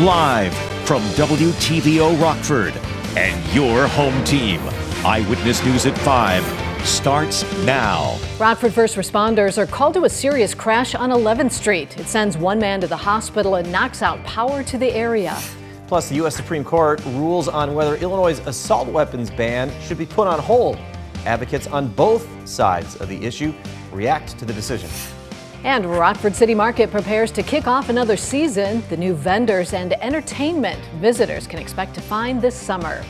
Live from WTVO Rockford and your home team. Eyewitness News at 5 starts now. Rockford first responders are called to a serious crash on 11th Street. It sends one man to the hospital and knocks out power to the area. Plus, the U.S. Supreme Court rules on whether Illinois' assault weapons ban should be put on hold. Advocates on both sides of the issue react to the decision. And Rockford City Market prepares to kick off another season. The new vendors and entertainment visitors can expect to find this summer.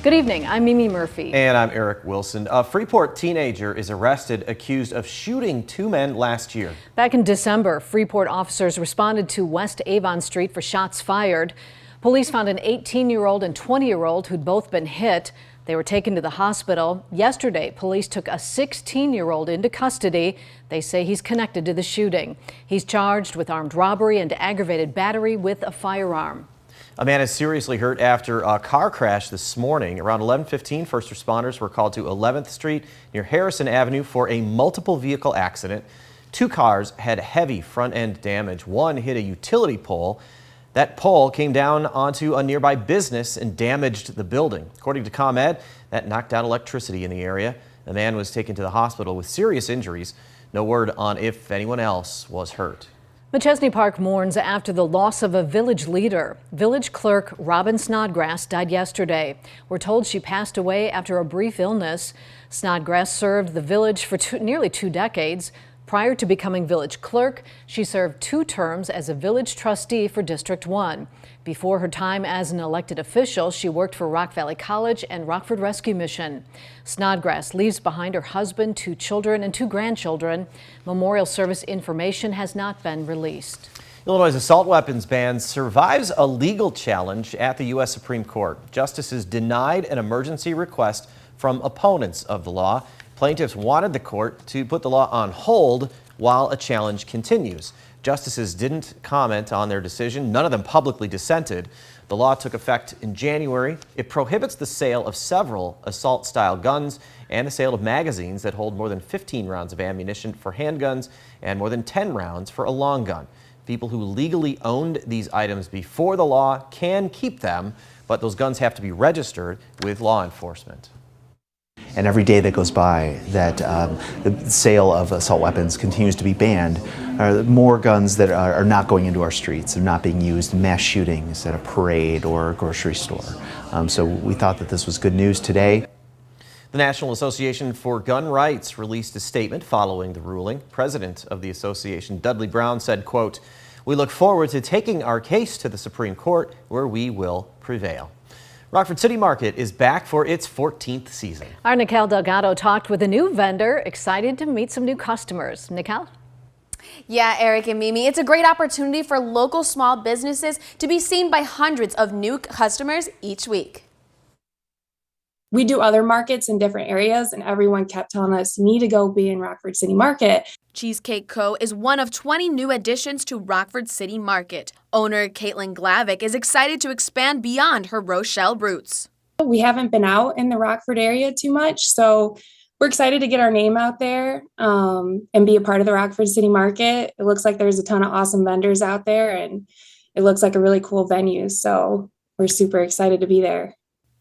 Good evening, I'm Mimi Murphy. And I'm Eric Wilson. A Freeport teenager is arrested accused of shooting two men last year. Back in December, Freeport officers responded to West Avon Street for shots fired. Police found an 18-year-old and 20-year-old who'd both been hit. They were taken to the hospital. Yesterday, police took a 16-year-old into custody. They say he's connected to the shooting. He's charged with armed robbery and aggravated battery with a firearm. A man is seriously hurt after a car crash this morning. Around 11:15, first responders were called to 11th Street near Harrison Avenue for a multiple vehicle accident. Two cars had heavy front-end damage. One hit a utility pole. That pole came down onto a nearby business and damaged the building. According to ComEd, that knocked out electricity in the area. The man was taken to the hospital with serious injuries. No word on if anyone else was hurt. Machesney Park mourns after the loss of a village leader. Village clerk Robbin Snodgrass died yesterday. We're told she passed away after a brief illness. Snodgrass served the village for nearly 2 decades. Prior to becoming village clerk, she served 2 terms as a village trustee for District 1. Before her time as an elected official, she worked for Rock Valley College and Rockford Rescue Mission. Snodgrass leaves behind her husband, 2 children, and 2 grandchildren. Memorial service information has not been released. Illinois' assault weapons ban survives a legal challenge at the U.S. Supreme Court. Justices denied an emergency request from opponents of the law. Plaintiffs wanted the court to put the law on hold while a challenge continues. Justices didn't comment on their decision. None of them publicly dissented. The law took effect in January. It prohibits the sale of several assault-style guns and the sale of magazines that hold more than 15 rounds of ammunition for handguns and more than 10 rounds for a long gun. People who legally owned these items before the law can keep them, but those guns have to be registered with law enforcement. And every day that goes by that the sale of assault weapons continues to be banned, more guns that are not going into our streets. They're not being used in mass shootings at a parade or a grocery store. So we thought that this was good news today. The National Association for Gun Rights released a statement following the ruling. President of the association, Dudley Brown, said, quote, "We look forward to taking our case to the Supreme Court where we will prevail." Rockford City Market is back for its 14th season. Our Nicole Delgado talked with a new vendor, excited to meet some new customers. Nicole? Yeah, Eric and Mimi, it's a great opportunity for local small businesses to be seen by hundreds of new customers each week. We do other markets in different areas, and everyone kept telling us, you need to go be in Rockford City Market. Cheesecake Co. is one of 20 new additions to Rockford City Market. Owner Caitlin Glavick is excited to expand beyond her Rochelle roots. We haven't been out in the Rockford area too much, so we're excited to get our name out there and be a part of the Rockford City Market. It looks like there's a ton of awesome vendors out there, and it looks like a really cool venue, so we're super excited to be there.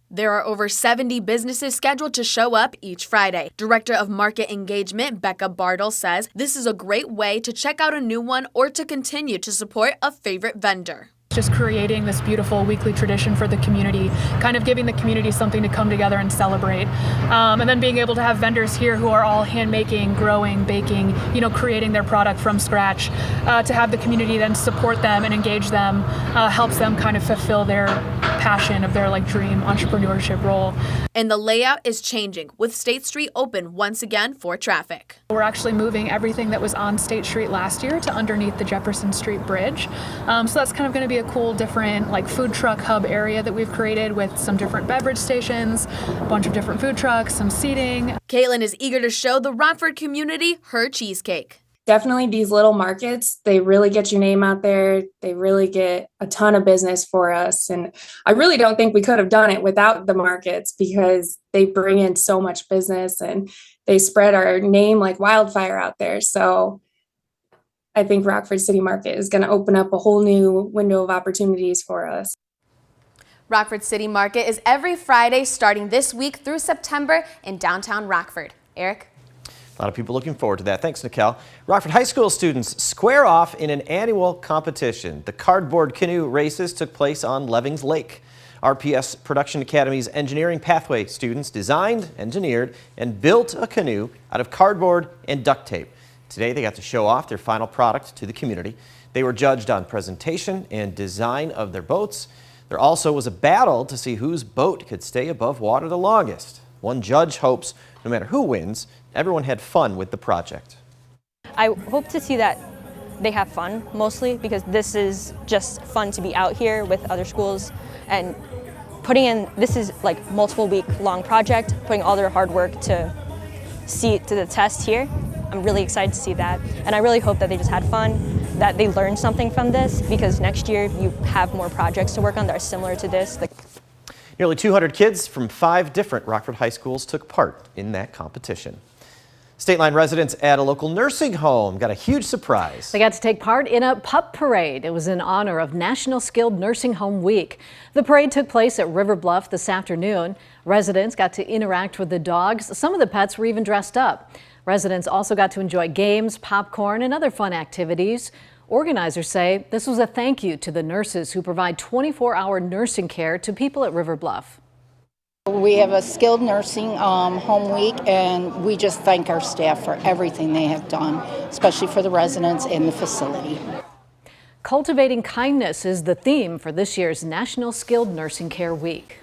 There are over 70 businesses scheduled to show up each Friday. Director of Market Engagement, Becca Bartle, says this is a great way to check out a new one or to continue to support a favorite vendor. Just creating this beautiful weekly tradition for the community, kind of giving the community something to come together and celebrate. And then being able to have vendors here who are all hand making, growing, baking, creating their product from scratch. To have the community then support them and engage them helps them kind of fulfill their passion of their dream entrepreneurship role. And the layout is changing with State Street open once again for traffic. We're actually moving everything that was on State Street last year to underneath the Jefferson Street Bridge. So that's kind of going to be a cool different food truck hub area that we've created with some different beverage stations, a bunch of different food trucks, some seating. Caitlin is eager to show the Rockford community her cheesecake. Definitely these little markets, they really get your name out there. They really get a ton of business for us. And I really don't think we could have done it without the markets because they bring in so much business and they spread our name like wildfire out there. So I think Rockford City Market is going to open up a whole new window of opportunities for us. Rockford City Market is every Friday starting this week through September in downtown Rockford. Eric? A lot of people looking forward to that. Thanks, Nicole. Rockford High School students square off in an annual competition. The cardboard canoe races took place on Levings Lake. RPS Production Academy's engineering pathway students designed, engineered, and built a canoe out of cardboard and duct tape. Today they got to show off their final product to the community. They were judged on presentation and design of their boats. There also was a battle to see whose boat could stay above water the longest. One judge hopes no matter who wins, everyone had fun with the project. I hope to see that they have fun mostly, because this is just fun to be out here with other schools and putting in, this is like multiple week long project, putting all their hard work to see to the test here. I'm really excited to see that, and I really hope that they just had fun, that they learned something from this, because next year you have more projects to work on that are similar to this. Nearly 200 kids from 5 different Rockford high schools took part in that competition. State Line residents at a local nursing home got a huge surprise. They got to take part in a Pup Parade. It was in honor of National Skilled Nursing Home Week. The parade took place at River Bluff this afternoon. Residents got to interact with the dogs. Some of the pets were even dressed up. Residents also got to enjoy games, popcorn, and other fun activities. Organizers say this was a thank you to the nurses who provide 24-hour nursing care to people at River Bluff. We have a skilled nursing home week, and we just thank our staff for everything they have done, especially for the residents in the facility. Cultivating kindness is the theme for this year's National Skilled Nursing Care Week.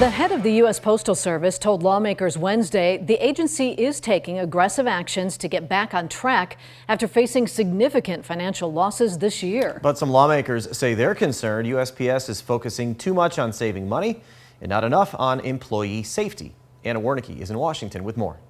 The head of the U.S. Postal Service told lawmakers Wednesday the agency is taking aggressive actions to get back on track after facing significant financial losses this year. But some lawmakers say they're concerned USPS is focusing too much on saving money and not enough on employee safety. Anna Warnicki is in Washington with more.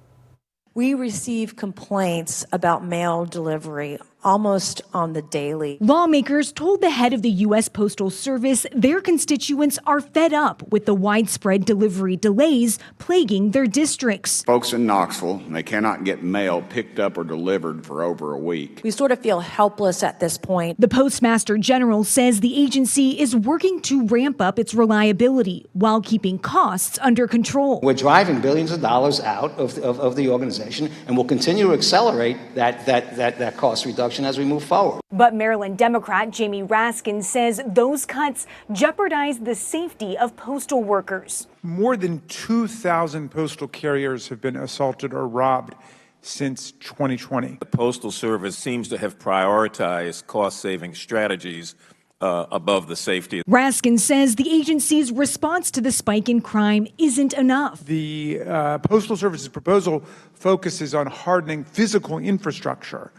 We receive complaints about mail delivery almost on the daily. Lawmakers told the head of the U.S. Postal Service their constituents are fed up with the widespread delivery delays plaguing their districts. Folks in Knoxville, they cannot get mail picked up or delivered for over a week. We sort of feel helpless at this point. The Postmaster General says the agency is working to ramp up its reliability while keeping costs under control. We're driving billions of dollars out of the organization, and we'll continue to accelerate that cost reduction as we move forward. But Maryland Democrat Jamie Raskin says those cuts jeopardize the safety of postal workers. More than 2,000 postal carriers have been assaulted or robbed since 2020. The Postal Service seems to have prioritized cost-saving strategies above the safety. Raskin says the agency's response to the spike in crime isn't enough. The Postal Service's proposal focuses on hardening physical infrastructure,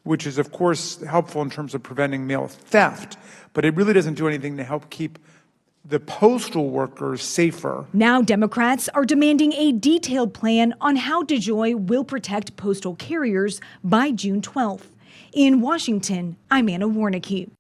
which is, of course, helpful in terms of preventing mail theft, but it really doesn't do anything to help keep the postal workers safer. Now Democrats are demanding a detailed plan on how DeJoy will protect postal carriers by June 12th. In Washington, I'm Anna Warnicki.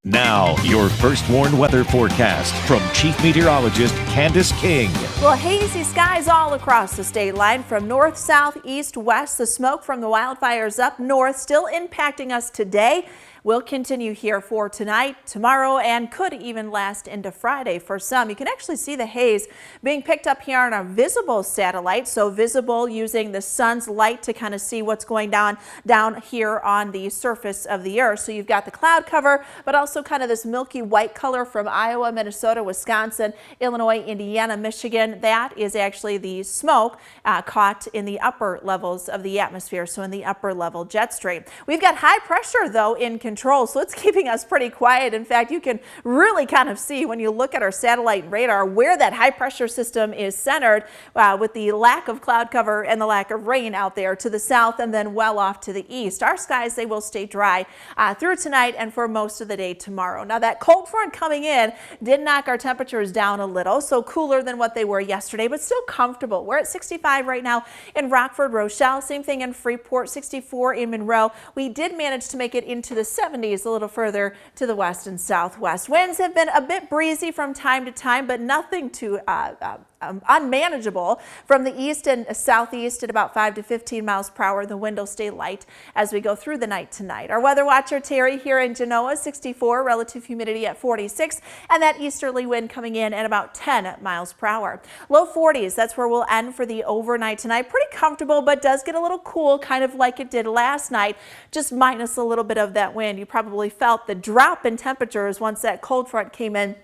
Now, your First Warn weather forecast from Chief Meteorologist Candace King. Well, hazy skies all across the state line from north, south, east, west. The smoke from the wildfires up north still impacting us today. Will continue here for tonight, tomorrow, and could even last into Friday for some. You can actually see the haze being picked up here on our visible satellite, so visible using the sun's light to kind of see what's going down here on the surface of the earth. So you've got the cloud cover, but also kind of this milky white color from Iowa, Minnesota, Wisconsin, Illinois, Indiana, Michigan. That is actually the smoke caught in the upper levels of the atmosphere, so in the upper level jet stream. We've got high pressure, though, in control, so it's keeping us pretty quiet. In fact, you can really kind of see when you look at our satellite radar where that high pressure system is centered with the lack of cloud cover and the lack of rain out there to the south and then well off to the east. Our skies, they will stay dry through tonight and for most of the day tomorrow. Now that cold front coming in did knock our temperatures down a little, so cooler than what they were yesterday, but still comfortable. We're at 65 right now in Rockford, Rochelle, same thing in Freeport, 64 in Monroe. We did manage to make it into the 70s a little further to the west and southwest. Winds have been a bit breezy from time to time, but nothing to unmanageable from the east and southeast at about 5 to 15 miles per hour. The wind will stay light as we go through the night tonight. Our weather watcher Terry here in Genoa, 64, relative humidity at 46, and that easterly wind coming in at about 10 miles per hour. Low 40s, that's where we'll end for the overnight tonight. Pretty comfortable, but does get a little cool, kind of like it did last night, just minus a little bit of that wind. You probably felt the drop in temperatures once that cold front came in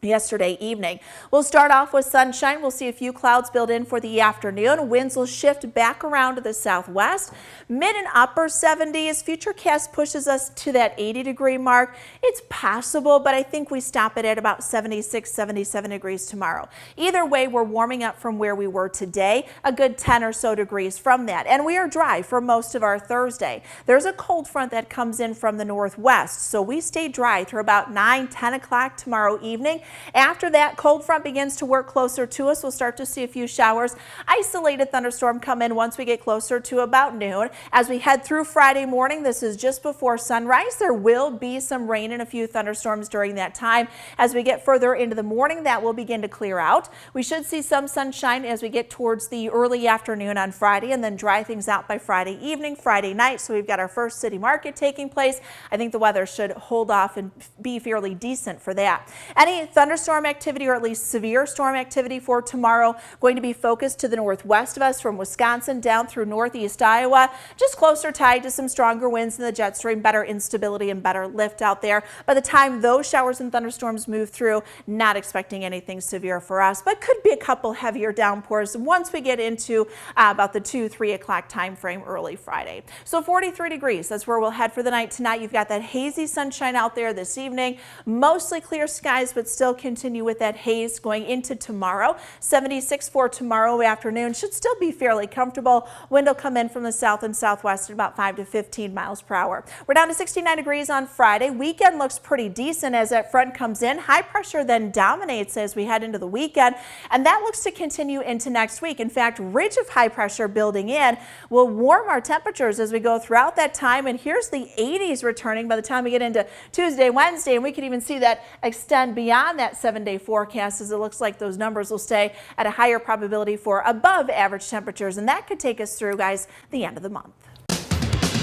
yesterday evening. We'll start off with sunshine. We'll see a few clouds build in for the afternoon. Winds will shift back around to the southwest. Mid and upper 70s. Futurecast pushes us to that 80-degree mark. It's possible, but I think we stop it at about 76, 77 degrees tomorrow. Either way, we're warming up from where we were today, a good 10 or so degrees from that. And we are dry for most of our Thursday. There's a cold front that comes in from the northwest, so we stay dry through about 9, 10 o'clock tomorrow evening. After that cold front begins to work closer to us, we'll start to see a few showers. Isolated thunderstorm come in once we get closer to about noon. As we head through Friday morning, this is just before sunrise, there will be some rain and a few thunderstorms during that time. As we get further into the morning, that will begin to clear out. We should see some sunshine as we get towards the early afternoon on Friday, and then dry things out by Friday evening, Friday night. So we've got our first city market taking place. I think the weather should hold off and be fairly decent for that. Any thunderstorm activity, or at least severe storm activity for tomorrow, going to be focused to the northwest of us from Wisconsin down through northeast Iowa. Just closer tied to some stronger winds in the jet stream, better instability and better lift out there. By the time those showers and thunderstorms move through, not expecting anything severe for us, but could be a couple heavier downpours once we get into about the 2, 3 o'clock time frame early Friday. So 43 degrees, that's where we'll head for the night tonight. You've got that hazy sunshine out there this evening, mostly clear skies, but still continue with that haze going into tomorrow. 76 for tomorrow afternoon, should still be fairly comfortable. Wind will come in from the south and southwest at about 5 to 15 miles per hour. We're down to 69 degrees on Friday. Weekend looks pretty decent as that front comes in. High pressure then dominates as we head into the weekend, and that looks to continue into next week. In fact, ridge of high pressure building in will warm our temperatures as we go throughout that time, and here's the 80s returning by the time we get into Tuesday, Wednesday, and we could even see that extend beyond that 7-day forecast, as it looks like those numbers will stay at a higher probability for above average temperatures, and that could take us through, guys, the end of the month.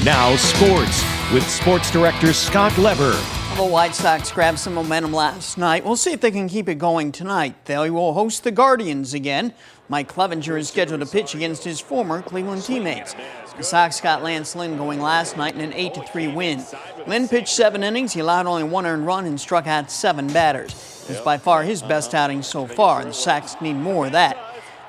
Now sports with sports director Scott Leber. The White Sox grabbed some momentum last night. We'll see if they can keep it going tonight. They will host the Guardians again. Mike Clevenger is scheduled to pitch against his former Cleveland teammates. The Sox got Lance Lynn going last night in an 8-3 win. Lynn pitched 7 innings. He allowed only 1 earned run and struck out 7 batters. It was by far his best outing so far. The Sox need more of that.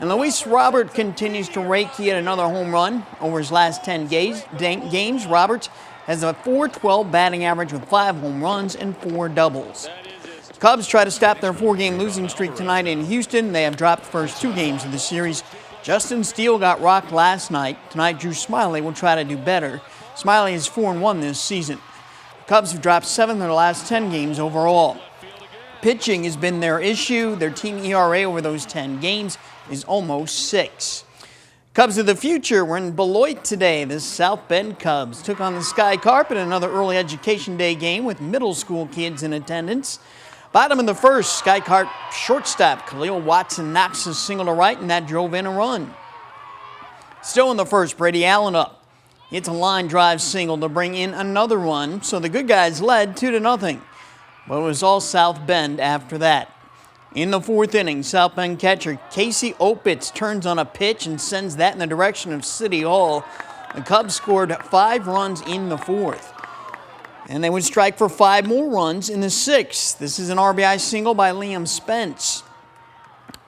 And Luis Robert continues to rake. He had another home run over his last 10 games. Roberts has a .412 batting average with 5 home runs and 4 doubles. Cubs try to stop their 4-game losing streak tonight in Houston. They have dropped the first 2 games of the series. Justin Steele got rocked last night. Tonight, Drew Smyly will try to do better. Smyly is 4-1 this season. Cubs have dropped 7 of their last 10 games overall. Pitching has been their issue. Their team ERA over those 10 games is almost 6. Cubs of the future were in Beloit today. The South Bend Cubs took on the Sky Carpet, another early education day game with middle school kids in attendance. Bottom of the first, Sky Carp shortstop Khalil Watson knocks a single to right, and that drove in a run. Still in the first, Brady Allen up. It's a line drive single to bring in another run, so the good guys led 2-0. But it was all South Bend after that. In the 4th inning, South Bend catcher Casey Opitz turns on a pitch and sends that in the direction of City Hall. The Cubs scored 5 runs in the 4th. And they would strike for 5 more runs in the 6th. This is an RBI single by Liam Spence.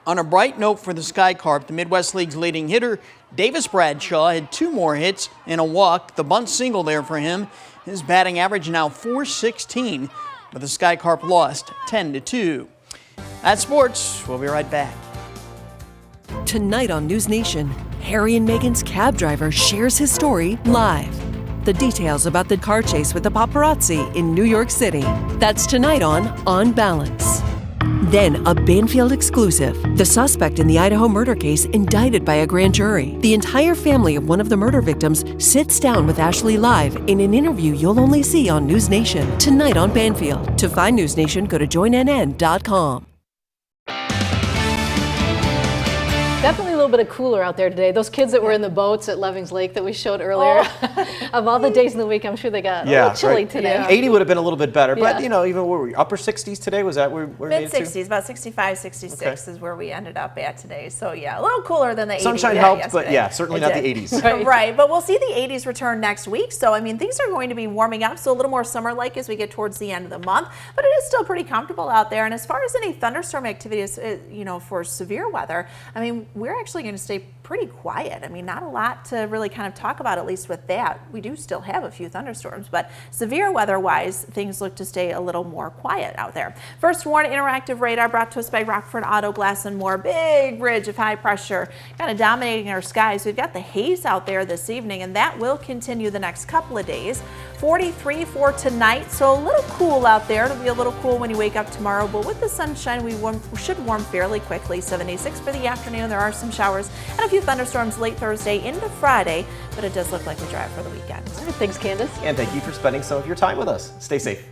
On a bright note for the Sky Carp, the Midwest League's leading hitter, Davis Bradshaw, had 2 more hits and a walk. The bunt single there for him. His batting average now .416, but the Sky Carp lost 10-2. That's sports. We'll be right back. Tonight on News Nation, Harry and Meghan's cab driver shares his story live. The details about the car chase with the paparazzi in New York City. That's tonight on Balance. Then, a Banfield exclusive. The suspect in the Idaho murder case indicted by a grand jury. The entire family of one of the murder victims sits down with Ashley live in an interview you'll only see on News Nation. Tonight on Banfield. To find News Nation, go to joinnn.com. Definitely a little bit of cooler out there today. Those kids that were in the boats at Lovings Lake that we showed earlier, of all the days in the week, I'm sure they got a little chilly today. Yeah. 80 would have been a little bit better, but you know, even what were we, upper 60s today? Was that where we made it to? Mid-60s, about 65, 66 is where we ended up at today. So yeah, a little cooler than the 80s. Sunshine helped, but yeah, certainly not the 80s. Right, but we'll see the 80s return next week. So I mean, things are going to be warming up, so a little more summer-like as we get towards the end of the month. But it is still pretty comfortable out there. And as far as any thunderstorm activities, you know, for severe weather, I mean, we're actually going to stay pretty quiet. I mean, not a lot to really kind of talk about, at least with that. We do still have a few thunderstorms, but severe weather-wise, things look to stay a little more quiet out there. First Warn Interactive Radar brought to us by Rockford Auto Glass and More. Big ridge of high pressure kind of dominating our skies. We've got the haze out there this evening, and that will continue the next couple of days. 43 for tonight, so a little cool out there. It'll be a little cool when you wake up tomorrow, but with the sunshine, we should warm fairly quickly. 76 for the afternoon. There are some showers and a few thunderstorms late Thursday into Friday, but it does look like we dry out for the weekend. Thanks, Candace. And thank you for spending some of your time with us. Stay safe.